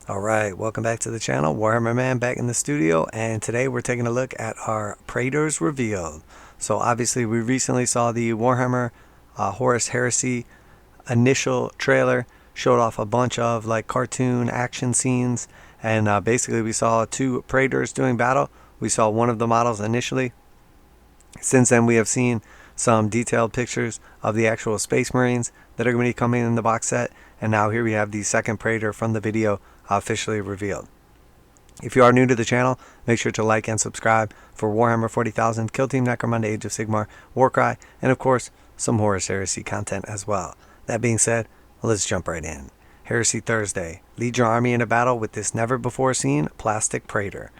Alright, welcome back to the channel. Warhammer Man back in the studio, and today we're taking a look at our Praetors revealed. So obviously we recently saw the Warhammer Horus Heresy initial trailer, showed off a bunch of like cartoon action scenes, and basically we saw two Praetors doing battle. We saw one of the models initially. Since then we have seen some detailed pictures of the actual Space Marines that are going to be coming in the box set, and now here we have the second Praetor from the video officially revealed. If you are new to the channel, make sure to like and subscribe for Warhammer 40,000, Kill Team Necromunda, Age of Sigmar, Warcry, and of course some Horus Heresy content as well. That being said, let's jump right in. Heresy Thursday. Lead your army into battle with this never before seen plastic Praetor.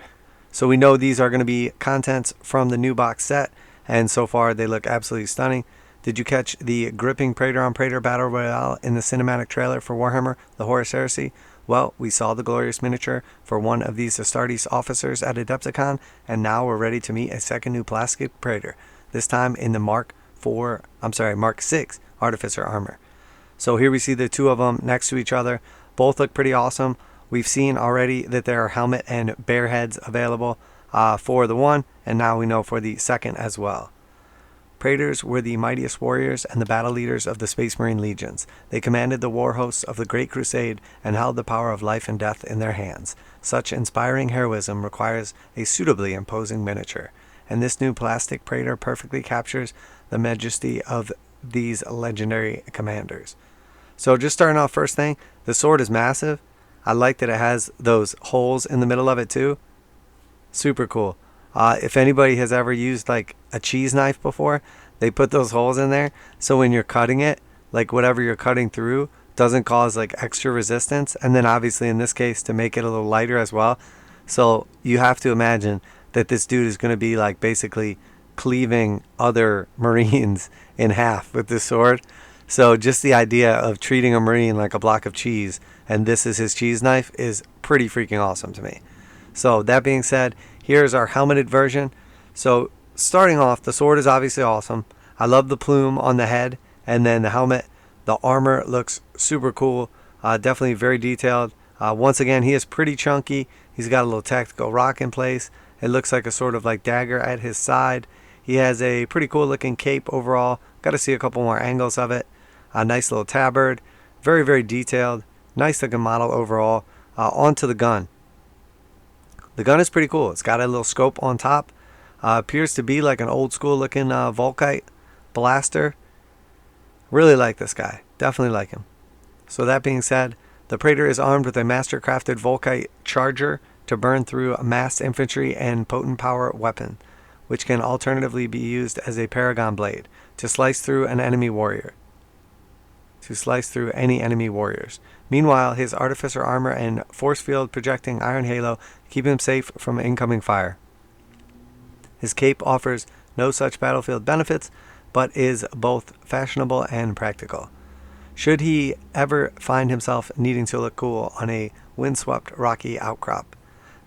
So we know these are going to be contents from the new box set, and so far they look absolutely stunning. Did you catch the gripping Praetor on Praetor Battle Royale in the cinematic trailer for Warhammer, the Horus Heresy? Well, we saw the glorious miniature for one of these Astartes officers at Adepticon, and now we're ready to meet a second new plastic Praetor, this time in the Mark 6 Artificer armor. So here we see the two of them next to each other. Both look pretty awesome. We've seen already that there are helmet and bear heads available for the one, and now we know for the second as well. Praetors were the mightiest warriors and the battle leaders of the Space Marine legions. They commanded the war hosts of the Great Crusade and held the power of life and death in their hands. Such inspiring heroism requires a suitably imposing miniature, and this new plastic Praetor perfectly captures the majesty of these legendary commanders. So just starting off, first thing, the sword is massive. I like that it has those holes in the middle of it too. Super cool. If anybody has ever used like a cheese knife before, they put those holes in there so when you're cutting it, like whatever you're cutting through doesn't cause like extra resistance. And then obviously in this case to make it a little lighter as well. So you have to imagine that this dude is going to be like basically cleaving other Marines in half with this sword. So just the idea of treating a Marine like a block of cheese and this is his cheese knife is pretty freaking awesome to me. So that being said, here's our helmeted version. So starting off, the sword is obviously awesome. I love the plume on the head and then the helmet. The armor looks super cool. Definitely very detailed. Once again, he is pretty chunky. He's got a little tactical rock in place. It looks like a sort of like dagger at his side. He has a pretty cool looking cape overall. Got to see a couple more angles of it. A nice little tabard. Very, very detailed. Nice looking model overall. Onto the gun. The gun is pretty cool. It's got a little scope on top. Appears to be like an old school looking Volkite blaster. Really like this guy. Definitely like him. So that being said, the Praetor is armed with a master crafted Volkite charger to burn through massed infantry and potent power weapon, which can alternatively be used as a paragon blade to slice through an enemy warrior. Any enemy warriors. Meanwhile, his artificer armor and force field projecting iron halo keep him safe from incoming fire. His cape offers no such battlefield benefits, but is both fashionable and practical. Should he ever find himself needing to look cool on a windswept rocky outcrop.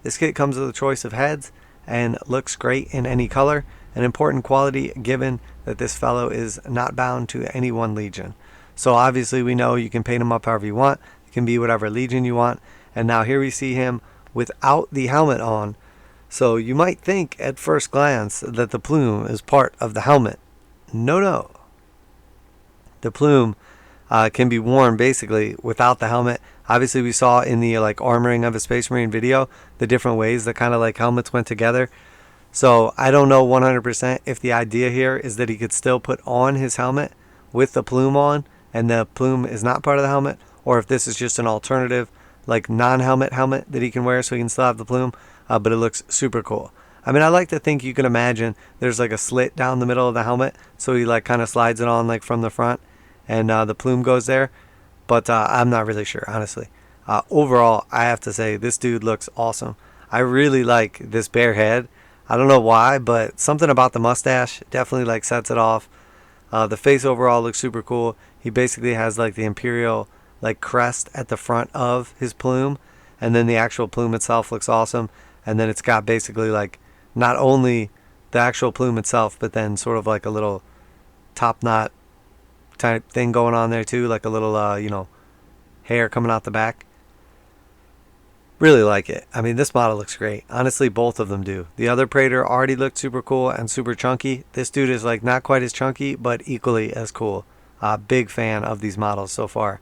This kit comes with a choice of heads and looks great in any color, an important quality given that this fellow is not bound to any one legion. So obviously we know you can paint him up however you want. It can be whatever legion you want. And now here we see him without the helmet on. So you might think at first glance that the plume is part of the helmet. No. The plume can be worn basically without the helmet. Obviously we saw in the like armoring of a Space Marine video the different ways that kind of like helmets went together. So I don't know 100% if the idea here is that he could still put on his helmet with the plume on and the plume is not part of the helmet, or if this is just an alternative like non-helmet helmet that he can wear so he can still have the plume, but it looks super cool. I mean, I like to think you can imagine there's like a slit down the middle of the helmet, so he like kind of slides it on like from the front and the plume goes there, but I'm not really sure, honestly. Overall, I have to say this dude looks awesome. I really like this bare head. I don't know why, but something about the mustache definitely like sets it off. The face overall looks super cool. He basically has like the imperial like crest at the front of his plume, and then the actual plume itself looks awesome. And then it's got basically like not only the actual plume itself, but then sort of like a little top knot type thing going on there too, like a little hair coming out the back. Really like it. I mean, this model looks great. Honestly, both of them do. The other Praetor already looked super cool and super chunky. This dude is like not quite as chunky, but equally as cool. Big fan of these models so far.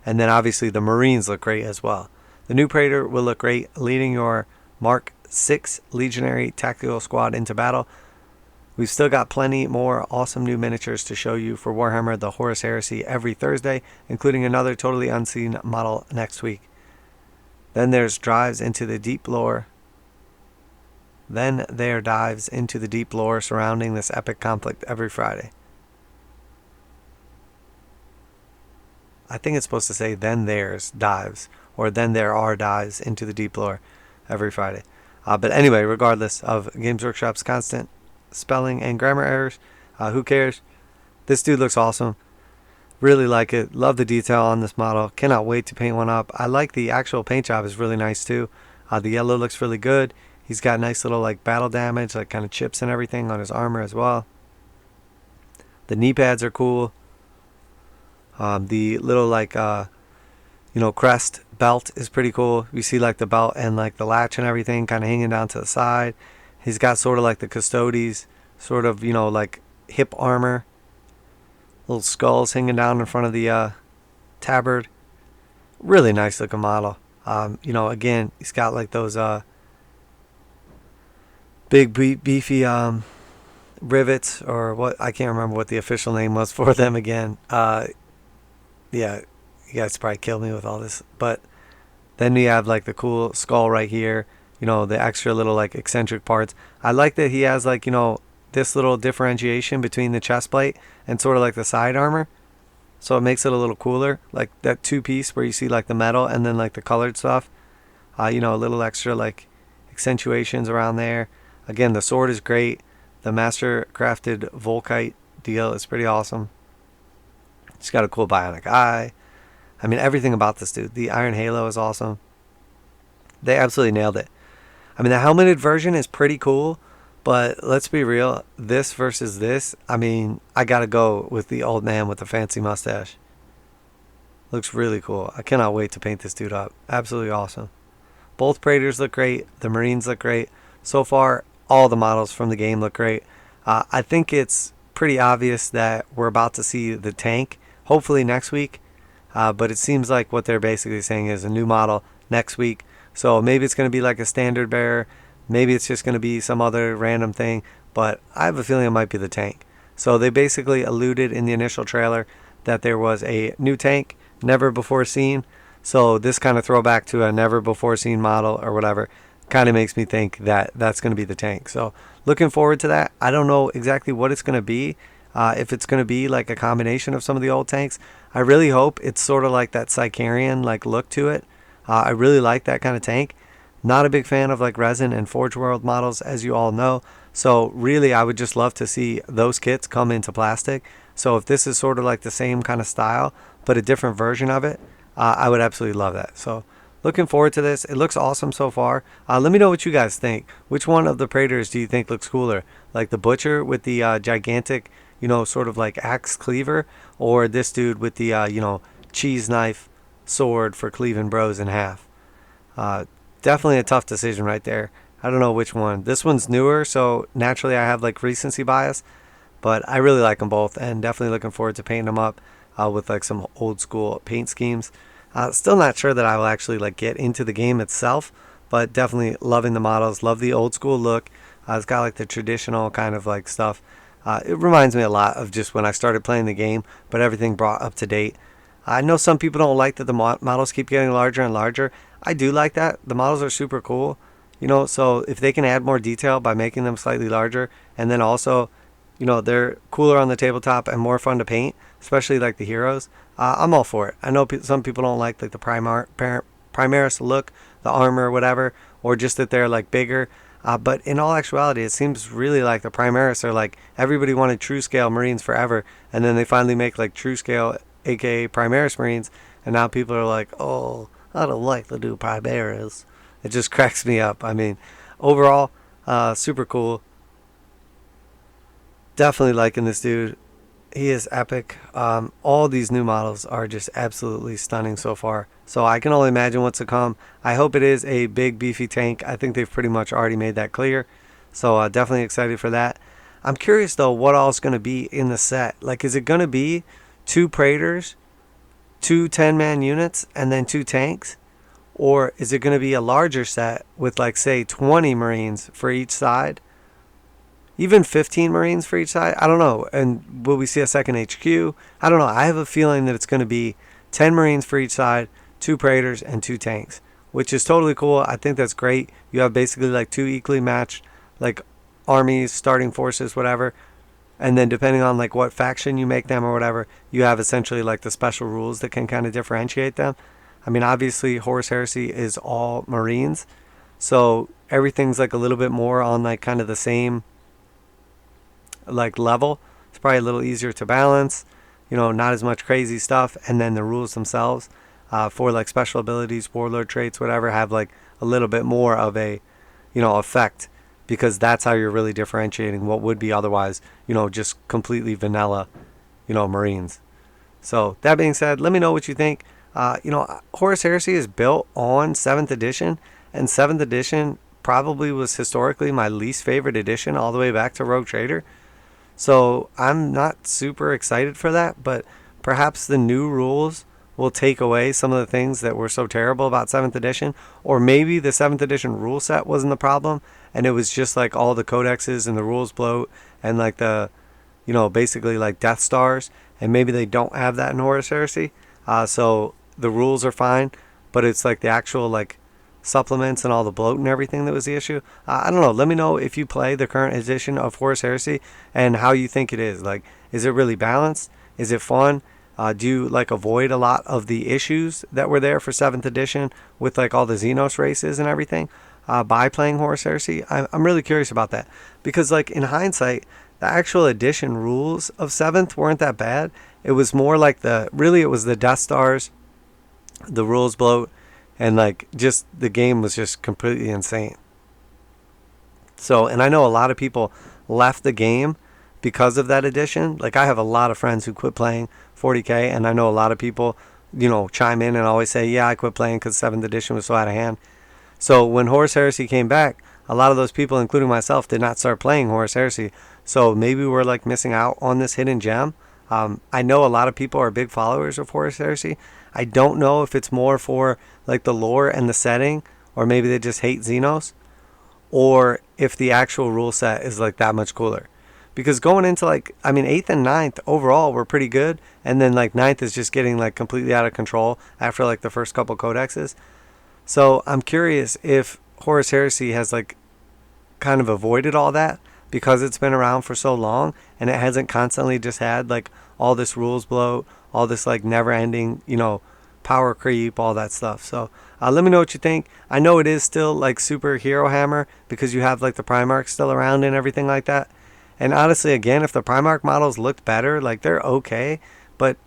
And then obviously the Marines look great as well. The new Praetor will look great leading your Mark 6 Legionary Tactical Squad into battle. We've still got plenty more awesome new miniatures to show you for Warhammer the Horus Heresy every Thursday, including another totally unseen model next week. Then there's dives into the deep lore. Then there dives into the deep lore surrounding this epic conflict every Friday. I think it's supposed to say then there's dives, or then there are dives into the deep lore every Friday. But anyway, regardless of Games Workshop's constant spelling and grammar errors, who cares? This dude looks awesome. Really like it. Love the detail on this model. Cannot wait to paint one up. I like the actual paint job is really nice too. The yellow looks really good. He's got nice little like battle damage, like kind of chips and everything on his armor as well. The knee pads are cool. The little like crest belt is pretty cool. You see like the belt and like the latch and everything kind of hanging down to the side. He's got sort of like the custodes, sort of like hip armor. Little skulls hanging down in front of the tabard. Really nice looking model. Again, he's got like those big beefy rivets, or what, I can't remember what the official name was for them again. Yeah, you guys probably killed me with all this. But then you have like the cool skull right here. The extra little like eccentric parts. I like that he has like, this little differentiation between the chest plate and sort of like the side armor. So it makes it a little cooler. Like that two piece where you see like the metal and then like the colored stuff. A little extra like accentuations around there. Again, the sword is great. The master crafted Volkite deal is pretty awesome. It's got a cool bionic eye. I mean, everything about this dude. The iron halo is awesome. They absolutely nailed it. I mean, the helmeted version is pretty cool, but let's be real. This versus this, I mean, I gotta go with the old man with the fancy mustache. Looks really cool. I cannot wait to paint this dude up. Absolutely awesome. Both Praetors look great. The Marines look great. So far, all the models from the game look great. I think it's pretty obvious that we're about to see the tank, hopefully next week. But it seems like what they're basically saying is a new model next week. So maybe it's going to be like a standard bearer. Maybe it's just going to be some other random thing. But I have a feeling it might be the tank. So they basically alluded in the initial trailer that there was a new tank, never before seen. So this kind of throwback to a never before seen model or whatever kind of makes me think that that's going to be the tank. So looking forward to that. I don't know exactly what it's going to be. If it's going to be like a combination of some of the old tanks. I really hope it's sort of like that Sicarian like look to it. I really like that kind of tank. Not a big fan of like resin and Forge World models, as you all know. So really, I would just love to see those kits come into plastic. So if this is sort of like the same kind of style, but a different version of it, I would absolutely love that. So looking forward to this. It looks awesome so far. Let me know what you guys think. Which one of the Praetors do you think looks cooler? Like the Butcher with the gigantic, sort of like axe cleaver, or this dude with the, cheese knife sword for cleaving bros in half? Definitely a tough decision right there. I don't know which one. This one's newer, so naturally I have like recency bias, but I really like them both, and definitely looking forward to painting them up with like some old school paint schemes. Still not sure that I will actually like get into the game itself, but definitely loving the models. Love the old school look. It's got like the traditional kind of like stuff. It reminds me a lot of just when I started playing the game, but everything brought up to date. I know some people don't like that the models keep getting larger and larger. I do like that. The models are super cool. So if they can add more detail by making them slightly larger, and then also, they're cooler on the tabletop and more fun to paint, especially like the heroes, I'm all for it. I know some people don't like the Primaris look, the armor or whatever, or just that they're like bigger. But in all actuality, it seems really like the Primaris are like, everybody wanted true scale Marines forever, and then they finally make like true scale, aka Primaris Marines, and now people are like, oh, I don't like the new Primaris. It just cracks me up. I mean, overall, super cool. Definitely liking this dude. He is epic. All these new models are just absolutely stunning so far. So I can only imagine what's to come. I hope it is a big beefy tank. I think they've pretty much already made that clear. So definitely excited for that. I'm curious though what all is going to be in the set. Like, is it going to be 2 Praetors, 2 10-man units, and then 2 tanks? Or is it going to be a larger set with, like, say 20 Marines for each side? Even 15 Marines for each side? I don't know. And will we see a second HQ? I don't know. I have a feeling that it's going to be 10 Marines for each side, 2 Praetors, and 2 tanks, which is totally cool. I think that's great. You have basically like 2 equally matched, like, armies, starting forces, whatever. And then depending on like what faction you make them or whatever, you have essentially like the special rules that can kind of differentiate them. I mean, obviously Horus Heresy is all Marines, so everything's like a little bit more on like kind of the same like level. It's probably a little easier to balance, you know, not as much crazy stuff. And then the rules themselves for like special abilities, warlord traits, whatever, have like a little bit more of a, you know, effect, because that's how you're really differentiating what would be otherwise, you know, just completely vanilla, you know, Marines. So that being said, let me know what you think. You know, Horus Heresy is built on 7th edition, and 7th edition probably was historically my least favorite edition all the way back to Rogue Trader. So I'm not super excited for that, but perhaps the new rules will take away some of the things that were so terrible about 7th edition. Or maybe the 7th edition rule set wasn't the problem, and it was just like all the codexes and the rules bloat and like the, you know, basically like Death Stars, and maybe they don't have that in Horus Heresy. So the rules are fine, but it's like the actual like supplements and all the bloat and everything that was the issue. I don't know. Let me know if you play the current edition of Horus Heresy and how you think it is. Like, is it really balanced? Is it fun? Do you like avoid a lot of the issues that were there for 7th edition with like all the Xenos races and everything by playing Horus Heresy? I'm really curious about that, because like in hindsight, the actual edition rules of 7th weren't that bad. It was more like it was the Death Stars, the rules bloat, and like just the game was just completely insane. So, and I know a lot of people left the game because of that edition. Like, I have a lot of friends who quit playing 40k, and I know a lot of people, you know, chime in and always say, yeah, I quit playing because 7th edition was so out of hand. So when Horus Heresy came back, a lot of those people, including myself, did not start playing Horus Heresy. So maybe we're like missing out on this hidden gem. I know a lot of people are big followers of Horus Heresy. I don't know if it's more for like the lore and the setting, or maybe they just hate Xenos, or if the actual rule set is like that much cooler. Because going into like, I mean, 8th and 9th overall were pretty good, and then like 9th is just getting like completely out of control after like the first couple codexes. So I'm curious if Horus Heresy has like kind of avoided all that because it's been around for so long, and it hasn't constantly just had like all this rules bloat, all this like never ending, you know, power creep, all that stuff. So let me know what you think. I know it is still like super hero hammer because you have like the Primarchs still around and everything like that. And honestly, again, if the Primarch models looked better, like, they're okay, but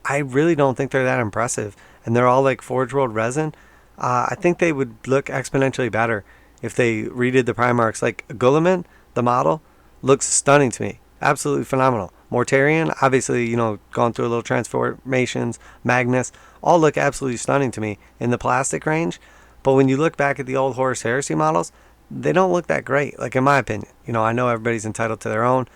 I really don't think they're that impressive. And they're all like Forge World resin. I think they would look exponentially better if they redid the Primarchs. Like Guilliman, the model, looks stunning to me. Absolutely phenomenal. Mortarion, obviously, you know, gone through a little transformations. Magnus, all look absolutely stunning to me in the plastic range. But when you look back at the old Horus Heresy models, they don't look that great, like in my opinion. You know, I know everybody's entitled to their own.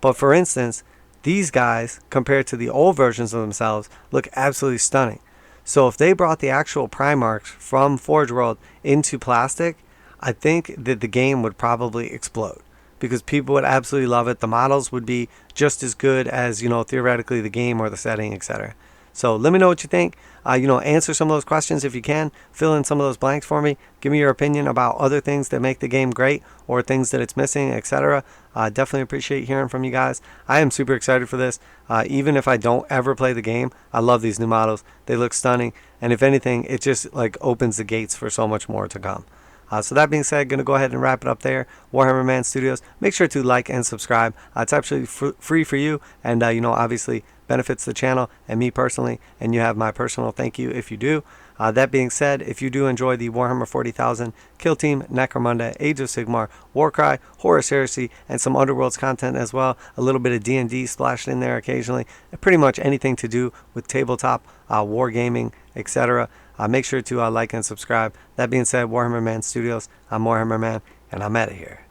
But for instance, these guys, compared to the old versions of themselves, look absolutely stunning. So if they brought the actual Primarchs from Forge World into plastic, I think that the game would probably explode, because people would absolutely love it. The models would be just as good as, you know, theoretically the game or the setting, etc. So let me know what you think. You know, answer some of those questions if you can. Fill in some of those blanks for me. Give me your opinion about other things that make the game great or things that it's missing, etc. Definitely appreciate hearing from you guys. I am super excited for this. Even if I don't ever play the game, I love these new models. They look stunning. And if anything, it just like opens the gates for so much more to come. So that being said, going to go ahead and wrap it up there. Warhammer Man Studios. Make sure to like and subscribe. It's absolutely free for you, and you know, obviously benefits the channel and me personally, and you have my personal thank you if you do. That being said, if you do enjoy the Warhammer 40,000, Kill Team, Necromunda, Age of Sigmar, Warcry, Horus Heresy, and some Underworlds content as well, a little bit of D&D splashed in there occasionally, and pretty much anything to do with tabletop, wargaming, etc., make sure to like and subscribe. That being said, Warhammer Man Studios, I'm Warhammer Man, and I'm out of here.